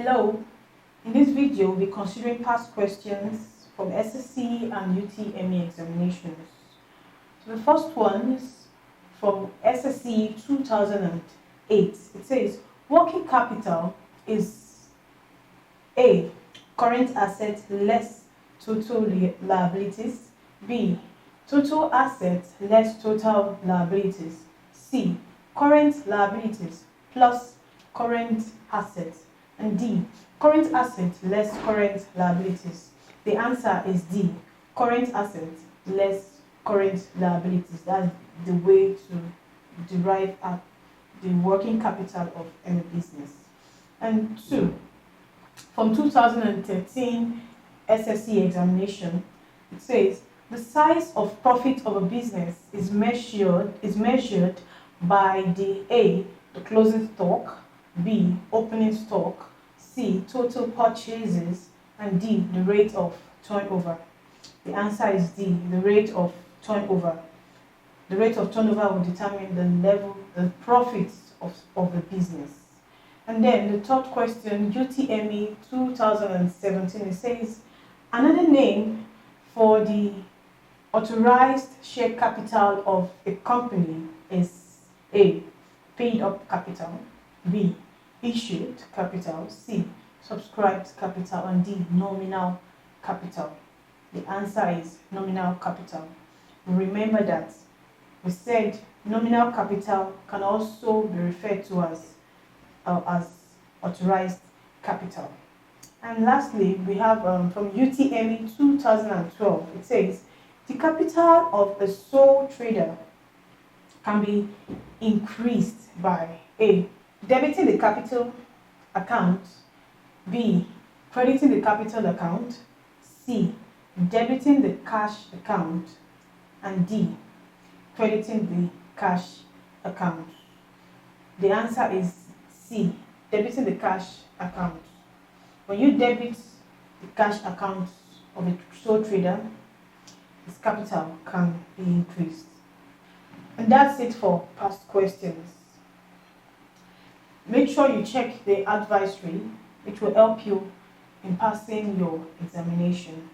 Hello, in this video we'll be considering past questions from SSC and UTME examinations. So the first one is from SSC 2008. It says working capital is A. Current assets less total liabilities. B. Total assets less total liabilities. C. Current liabilities plus current assets. And D. Current assets less current liabilities. The answer is D. Current assets less current liabilities. That's the way to derive at the working capital of any business. And 2. From 2013 SSC examination, it says the size of profit of a business is measured by the A. The closing stock, B. Opening stock, C. Total purchases, and D. The rate of turnover. The answer is D. The rate of turnover. The rate of turnover will determine the profits of the business. And then the third question, UTME 2017, it says another name for the authorized share capital of a company is A. Paid up capital, B. Issued capital, C. Subscribed capital, and D. Nominal capital. The answer is nominal capital. Remember that we said nominal capital can also be referred to as authorized capital. And lastly, we have from UTME 2012, it says the capital of a sole trader can be increased by A. Debiting the capital account, B. Crediting the capital account, C. Debiting the cash account, and D. Crediting the cash account. The answer is C. Debiting the cash account. When you debit the cash account of a sole trader, his capital can be increased. And that's it for past questions. Make sure you check the advisory, which will help you in passing your examination.